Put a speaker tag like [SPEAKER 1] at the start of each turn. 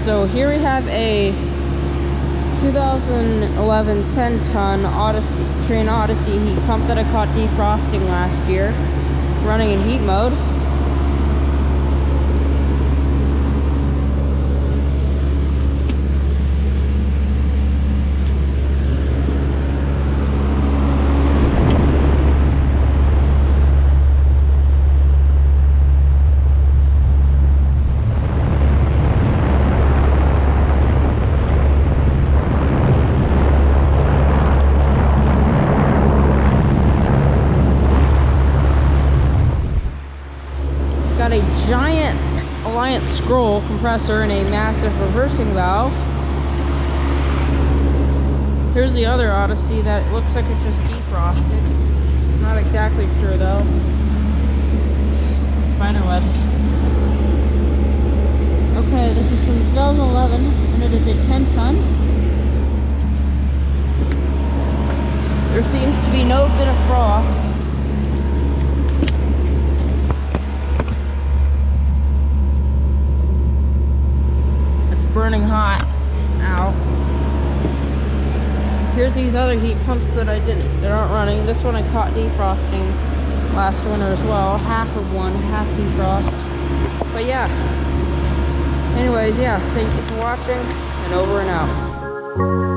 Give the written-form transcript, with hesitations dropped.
[SPEAKER 1] So here we have a 2011 10-ton Odyssey, Trane Odyssey heat pump that I caught defrosting last year, running in heat mode. Got a giant Alliance scroll compressor and a massive reversing valve. Here's the other Odyssey that looks like it just defrosted. Not exactly sure though. Spider webs. Okay, this is from 2011 and it is a 10-ton. There seems to be no bit of frost. Burning hot. Ow. Here's these other heat pumps that that aren't running. This one I caught defrosting last winter as well. Half of one, half defrost. But yeah. Anyways, yeah, thank you for watching, and over and out.